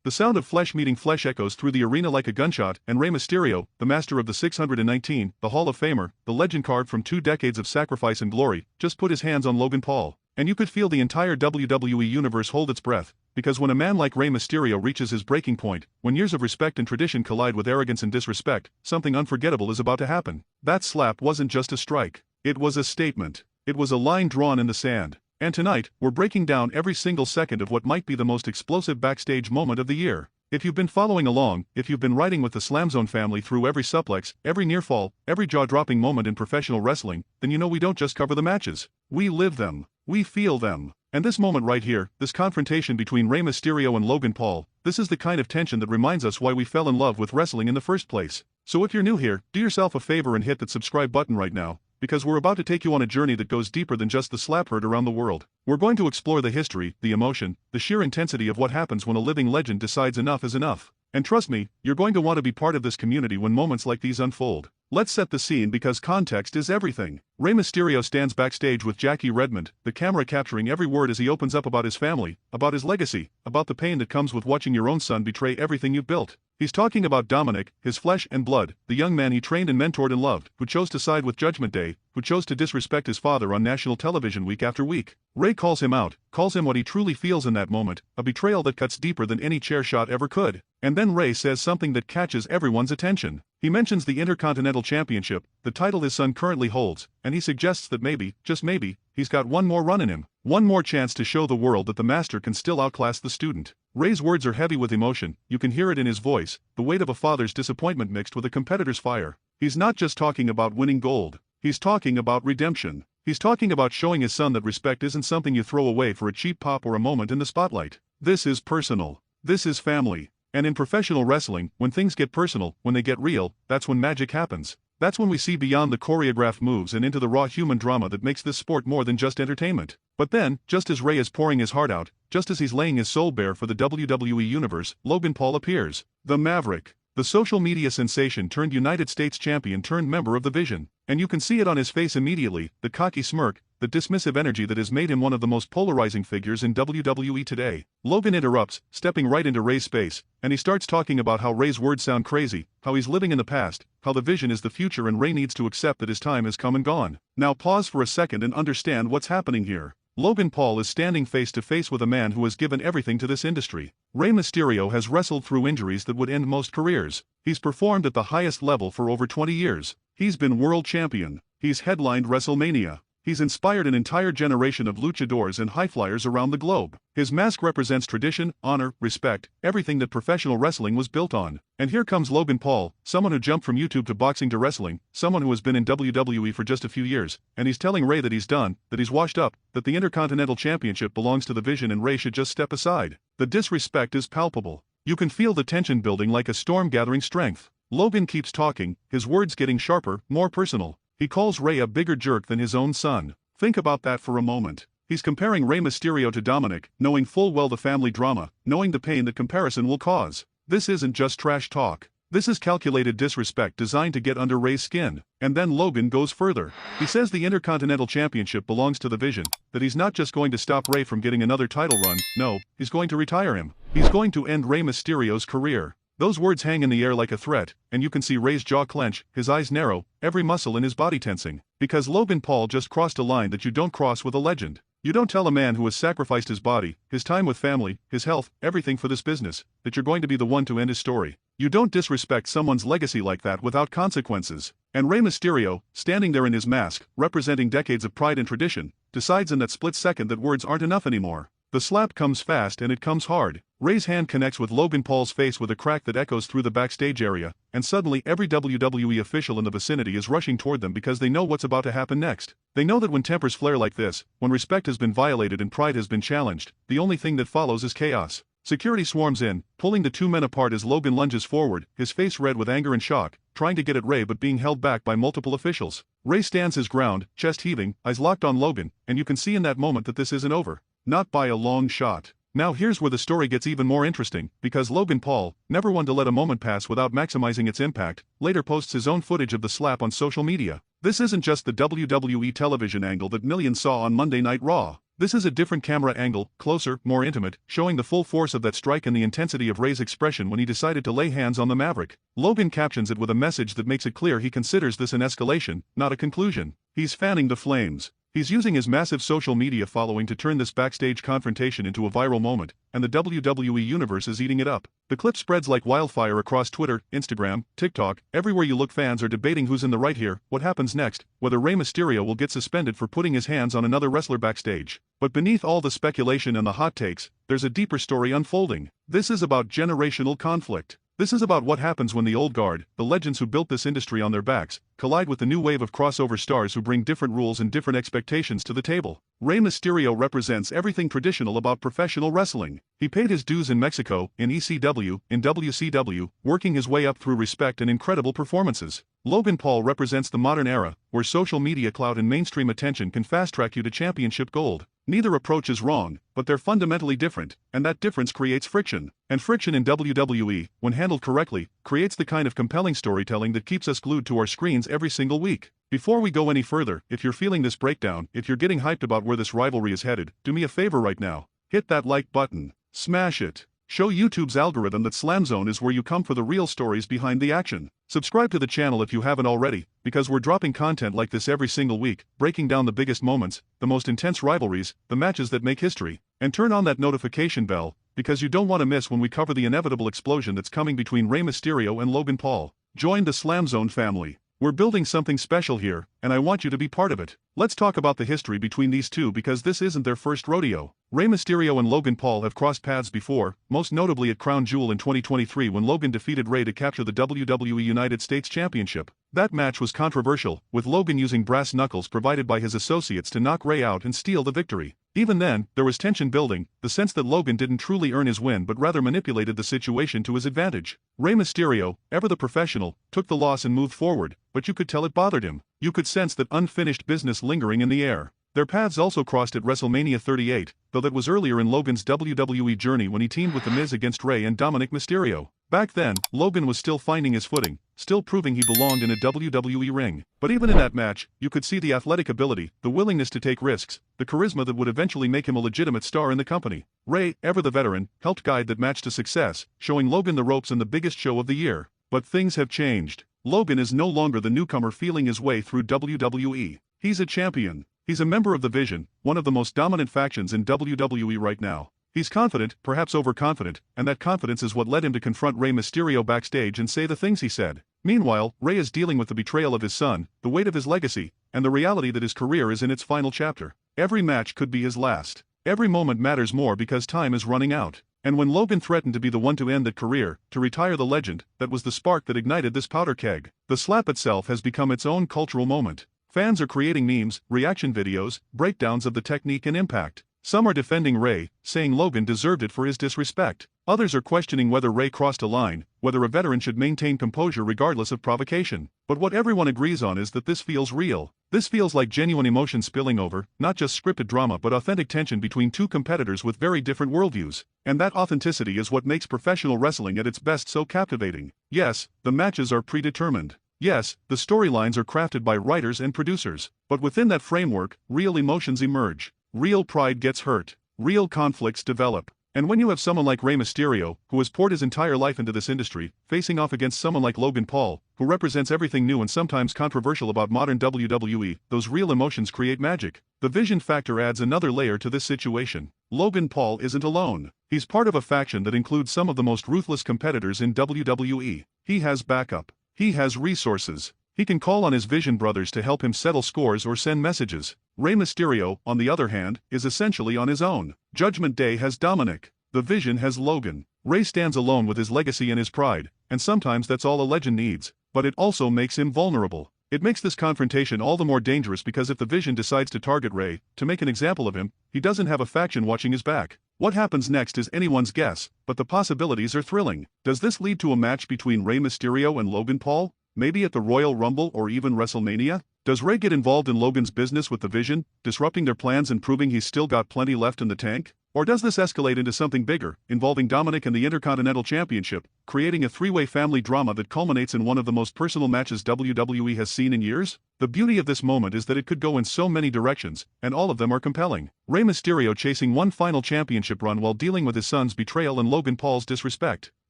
The sound of flesh meeting flesh echoes through the arena like a gunshot, and Rey Mysterio, the master of the 619, the Hall of Famer, the legend carved from 2 decades of sacrifice and glory, just put his hands on Logan Paul. And you could feel the entire WWE universe hold its breath, because when a man like Rey Mysterio reaches his breaking point, when years of respect and tradition collide with arrogance and disrespect, something unforgettable is about to happen. That slap wasn't just a strike. It was a statement. It was a line drawn in the sand. And tonight, we're breaking down every single second of what might be the most explosive backstage moment of the year. If you've been following along, if you've been riding with the SLAMZONE family through every suplex, every near fall, every jaw-dropping moment in professional wrestling, then you know we don't just cover the matches. We live them. We feel them. And this moment right here, this confrontation between Rey Mysterio and Logan Paul, this is the kind of tension that reminds us why we fell in love with wrestling in the first place. So if you're new here, do yourself a favor and hit that subscribe button right now, because we're about to take you on a journey that goes deeper than just the slap heard around the world. We're going to explore the history, the emotion, the sheer intensity of what happens when a living legend decides enough is enough. And trust me, you're going to want to be part of this community when moments like these unfold. Let's set the scene because context is everything. Rey Mysterio stands backstage with Jackie Redmond, the camera capturing every word as he opens up about his family, about his legacy, about the pain that comes with watching your own son betray everything you've built. He's talking about Dominic, his flesh and blood, the young man he trained and mentored and loved, who chose to side with Judgment Day, who chose to disrespect his father on national television week after week. Rey calls him out, calls him what he truly feels in that moment, a betrayal that cuts deeper than any chair shot ever could. And then Rey says something that catches everyone's attention. He mentions the Intercontinental Championship, the title his son currently holds, and he suggests that maybe, just maybe, he's got one more run in him, one more chance to show the world that the master can still outclass the student. Rey's words are heavy with emotion, you can hear it in his voice, the weight of a father's disappointment mixed with a competitor's fire. He's not just talking about winning gold, he's talking about redemption. He's talking about showing his son that respect isn't something you throw away for a cheap pop or a moment in the spotlight. This is personal. This is family. And in professional wrestling, when things get personal, when they get real, that's when magic happens. That's when we see beyond the choreographed moves and into the raw human drama that makes this sport more than just entertainment. But then, just as Rey is pouring his heart out, just as he's laying his soul bare for the WWE Universe, Logan Paul appears. The Maverick. The social media sensation turned United States champion turned member of the Vision. And you can see it on his face immediately, the cocky smirk, the dismissive energy that has made him one of the most polarizing figures in WWE today. Logan interrupts, stepping right into Rey's space, and he starts talking about how Rey's words sound crazy, how he's living in the past, how the Vision is the future and Rey needs to accept that his time has come and gone. Now pause for a second and understand what's happening here. Logan Paul is standing face to face with a man who has given everything to this industry. Rey Mysterio has wrestled through injuries that would end most careers. He's performed at the highest level for over 20 years. He's been world champion. He's headlined WrestleMania. He's inspired an entire generation of luchadors and highflyers around the globe. His mask represents tradition, honor, respect, everything that professional wrestling was built on. And here comes Logan Paul, someone who jumped from YouTube to boxing to wrestling, someone who has been in WWE for just a few years, and he's telling Rey that he's done, that he's washed up, that the Intercontinental Championship belongs to the Vision and Rey should just step aside. The disrespect is palpable. You can feel the tension building like a storm gathering strength. Logan keeps talking, his words getting sharper, more personal. He calls Rey a bigger jerk than his own son. Think about that for a moment. He's comparing Rey Mysterio to Dominic, knowing full well the family drama, knowing the pain that comparison will cause. This isn't just trash talk. This is calculated disrespect designed to get under Rey's skin. And then Logan goes further. He says the Intercontinental Championship belongs to the Vision, that he's not just going to stop Rey from getting another title run, no, he's going to retire him. He's going to end Rey Mysterio's career. Those words hang in the air like a threat, and you can see Rey's jaw clench, his eyes narrow, every muscle in his body tensing. Because Logan Paul just crossed a line that you don't cross with a legend. You don't tell a man who has sacrificed his body, his time with family, his health, everything for this business, that you're going to be the one to end his story. You don't disrespect someone's legacy like that without consequences. And Rey Mysterio, standing there in his mask, representing decades of pride and tradition, decides in that split second that words aren't enough anymore. The slap comes fast and it comes hard. Rey's hand connects with Logan Paul's face with a crack that echoes through the backstage area, and suddenly every WWE official in the vicinity is rushing toward them because they know what's about to happen next. They know that when tempers flare like this, when respect has been violated and pride has been challenged, the only thing that follows is chaos. Security swarms in, pulling the two men apart as Logan lunges forward, his face red with anger and shock, trying to get at Rey but being held back by multiple officials. Rey stands his ground, chest heaving, eyes locked on Logan, and you can see in that moment that this isn't over. Not by a long shot. Now here's where the story gets even more interesting, because Logan Paul, never one to let a moment pass without maximizing its impact, later posts his own footage of the slap on social media. This isn't just the WWE television angle that millions saw on Monday Night Raw. This is a different camera angle, closer, more intimate, showing the full force of that strike and the intensity of Rey's expression when he decided to lay hands on the Maverick. Logan captions it with a message that makes it clear he considers this an escalation, not a conclusion. He's fanning the flames. He's using his massive social media following to turn this backstage confrontation into a viral moment, and the WWE universe is eating it up. The clip spreads like wildfire across Twitter, Instagram, TikTok. Everywhere you look, fans are debating who's in the right here, what happens next, whether Rey Mysterio will get suspended for putting his hands on another wrestler backstage. But beneath all the speculation and the hot takes, there's a deeper story unfolding. This is about generational conflict. This is about what happens when the old guard, the legends who built this industry on their backs, collide with the new wave of crossover stars who bring different rules and different expectations to the table. Rey Mysterio represents everything traditional about professional wrestling. He paid his dues in Mexico, in ECW, in WCW, working his way up through respect and incredible performances. Logan Paul represents the modern era, where social media clout and mainstream attention can fast-track you to championship gold. Neither approach is wrong, but they're fundamentally different, and that difference creates friction. And friction in WWE, when handled correctly, creates the kind of compelling storytelling that keeps us glued to our screens every single week. Before we go any further, if you're feeling this breakdown, if you're getting hyped about where this rivalry is headed, do me a favor right now. Hit that like button. Smash it. Show YouTube's algorithm that SLAMZONE is where you come for the real stories behind the action. Subscribe to the channel if you haven't already, because we're dropping content like this every single week, breaking down the biggest moments, the most intense rivalries, the matches that make history. And turn on that notification bell, because you don't want to miss when we cover the inevitable explosion that's coming between Rey Mysterio and Logan Paul. Join the SLAMZONE family. We're building something special here, and I want you to be part of it. Let's talk about the history between these two because this isn't their first rodeo. Rey Mysterio and Logan Paul have crossed paths before, most notably at Crown Jewel in 2023 when Logan defeated Rey to capture the WWE United States Championship. That match was controversial, with Logan using brass knuckles provided by his associates to knock Rey out and steal the victory. Even then, there was tension building, the sense that Logan didn't truly earn his win but rather manipulated the situation to his advantage. Rey Mysterio, ever the professional, took the loss and moved forward, but you could tell it bothered him. You could sense that unfinished business lingering in the air. Their paths also crossed at WrestleMania 38, though that was earlier in Logan's WWE journey when he teamed with The Miz against Rey and Dominic Mysterio. Back then, Logan was still finding his footing, still proving he belonged in a WWE ring. But even in that match, you could see the athletic ability, the willingness to take risks, the charisma that would eventually make him a legitimate star in the company. Rey, ever the veteran, helped guide that match to success, showing Logan the ropes in the biggest show of the year. But things have changed. Logan is no longer the newcomer feeling his way through WWE. He's a champion. He's a member of the Vision, one of the most dominant factions in WWE right now. He's confident, perhaps overconfident, and that confidence is what led him to confront Rey Mysterio backstage and say the things he said. Meanwhile, Rey is dealing with the betrayal of his son, the weight of his legacy, and the reality that his career is in its final chapter. Every match could be his last. Every moment matters more because time is running out. And when Logan threatened to be the one to end that career, to retire the legend, that was the spark that ignited this powder keg. The slap itself has become its own cultural moment. Fans are creating memes, reaction videos, breakdowns of the technique and impact. Some are defending Rey, saying Logan deserved it for his disrespect. Others are questioning whether Rey crossed a line, whether a veteran should maintain composure regardless of provocation. But what everyone agrees on is that this feels real. This feels like genuine emotion spilling over, not just scripted drama but authentic tension between two competitors with very different worldviews. And that authenticity is what makes professional wrestling at its best so captivating. Yes, the matches are predetermined. Yes, the storylines are crafted by writers and producers. But within that framework, real emotions emerge. Real pride gets hurt. Real conflicts develop. And when you have someone like Rey Mysterio, who has poured his entire life into this industry, facing off against someone like Logan Paul, who represents everything new and sometimes controversial about modern WWE, those real emotions create magic. The Vision factor adds another layer to this situation. Logan Paul isn't alone. He's part of a faction that includes some of the most ruthless competitors in WWE. He has backup. He has resources. He can call on his Vision brothers to help him settle scores or send messages. Rey Mysterio, on the other hand, is essentially on his own. Judgment Day has Dominic. The Vision has Logan. Rey stands alone with his legacy and his pride, and sometimes that's all a legend needs. But it also makes him vulnerable. It makes this confrontation all the more dangerous because if the Vision decides to target Rey, to make an example of him, he doesn't have a faction watching his back. What happens next is anyone's guess, but the possibilities are thrilling. Does this lead to a match between Rey Mysterio and Logan Paul? Maybe at the Royal Rumble or even WrestleMania? Does Rey get involved in Logan's business with the Vision, disrupting their plans and proving he's still got plenty left in the tank? Or does this escalate into something bigger, involving Dominic and the Intercontinental Championship, creating a three-way family drama that culminates in one of the most personal matches WWE has seen in years? The beauty of this moment is that it could go in so many directions, and all of them are compelling. Rey Mysterio chasing one final championship run while dealing with his son's betrayal and Logan Paul's disrespect.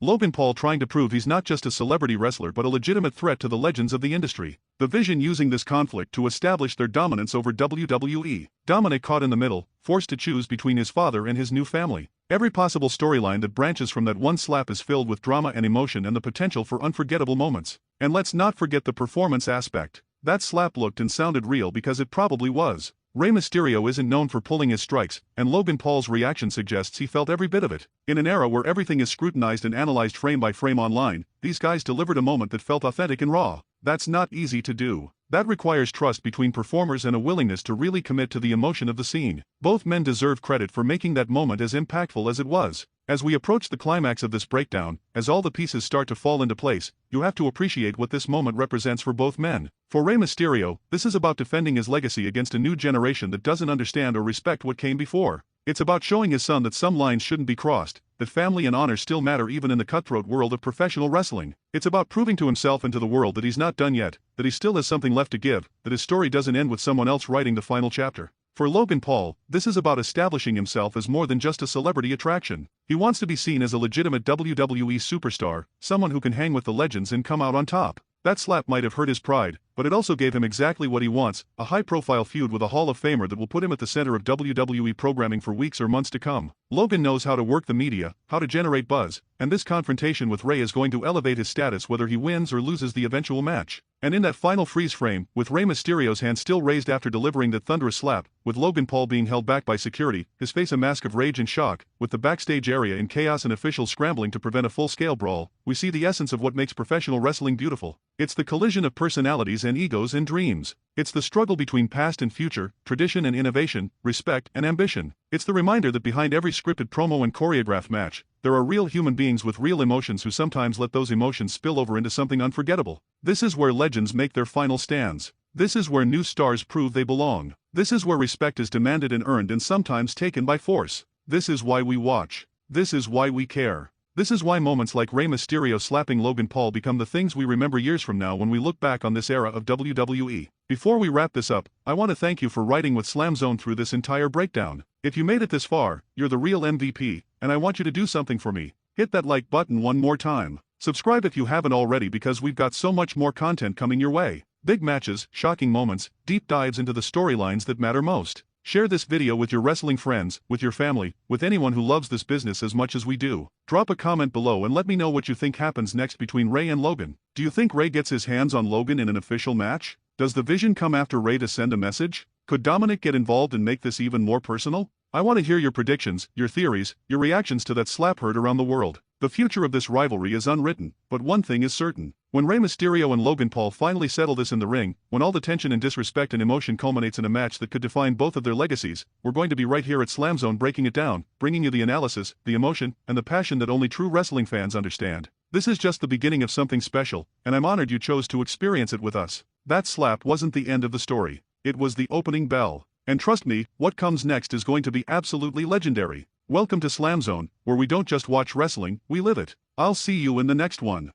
Logan Paul trying to prove he's not just a celebrity wrestler but a legitimate threat to the legends of the industry. The Vision using this conflict to establish their dominance over WWE. Dominic caught in the middle, forced to choose between his father and his new family. Every possible storyline that branches from that one slap is filled with drama and emotion and the potential for unforgettable moments. And let's not forget the performance aspect. That slap looked and sounded real because it probably was. Rey Mysterio isn't known for pulling his strikes, and Logan Paul's reaction suggests he felt every bit of it. In an era where everything is scrutinized and analyzed frame by frame online, these guys delivered a moment that felt authentic and raw. That's not easy to do. That requires trust between performers and a willingness to really commit to the emotion of the scene. Both men deserve credit for making that moment as impactful as it was. As we approach the climax of this breakdown, as all the pieces start to fall into place, you have to appreciate what this moment represents for both men. For Rey Mysterio, this is about defending his legacy against a new generation that doesn't understand or respect what came before. It's about showing his son that some lines shouldn't be crossed, that family and honor still matter even in the cutthroat world of professional wrestling. It's about proving to himself and to the world that he's not done yet, that he still has something left to give, that his story doesn't end with someone else writing the final chapter. For Logan Paul, this is about establishing himself as more than just a celebrity attraction. He wants to be seen as a legitimate WWE superstar, someone who can hang with the legends and come out on top. That slap might have hurt his pride, but it also gave him exactly what he wants, a high-profile feud with a Hall of Famer that will put him at the center of WWE programming for weeks or months to come. Logan knows how to work the media, how to generate buzz, and this confrontation with Rey is going to elevate his status whether he wins or loses the eventual match. And in that final freeze frame, with Rey Mysterio's hand still raised after delivering that thunderous slap, with Logan Paul being held back by security, his face a mask of rage and shock, with the backstage area in chaos and officials scrambling to prevent a full-scale brawl, we see the essence of what makes professional wrestling beautiful. It's the collision of personalities and egos and dreams. It's the struggle between past and future, tradition and innovation, respect and ambition. It's the reminder that behind every scripted promo and choreographed match, there are real human beings with real emotions who sometimes let those emotions spill over into something unforgettable. This is where legends make their final stands. This is where new stars prove they belong. This is where respect is demanded and earned and sometimes taken by force. This is why we watch. This is why we care. This is why moments like Rey Mysterio slapping Logan Paul become the things we remember years from now when we look back on this era of WWE. Before we wrap this up, I want to thank you for riding with SLAMZONE through this entire breakdown. If you made it this far, you're the real MVP, and I want you to do something for me. Hit that like button one more time. Subscribe if you haven't already because we've got so much more content coming your way. Big matches, shocking moments, deep dives into the storylines that matter most. Share this video with your wrestling friends, with your family, with anyone who loves this business as much as we do. Drop a comment below and let me know what you think happens next between Rey and Logan. Do you think Rey gets his hands on Logan in an official match? Does the Vision come after Rey to send a message? Could Dominic get involved and make this even more personal? I want to hear your predictions, your theories, your reactions to that slap heard around the world. The future of this rivalry is unwritten, but one thing is certain. When Rey Mysterio and Logan Paul finally settle this in the ring, when all the tension and disrespect and emotion culminates in a match that could define both of their legacies, we're going to be right here at SLAMZONE breaking it down, bringing you the analysis, the emotion, and the passion that only true wrestling fans understand. This is just the beginning of something special, and I'm honored you chose to experience it with us. That slap wasn't the end of the story. It was the opening bell. And trust me, what comes next is going to be absolutely legendary. Welcome to SLAMZONE, where we don't just watch wrestling, we live it. I'll see you in the next one.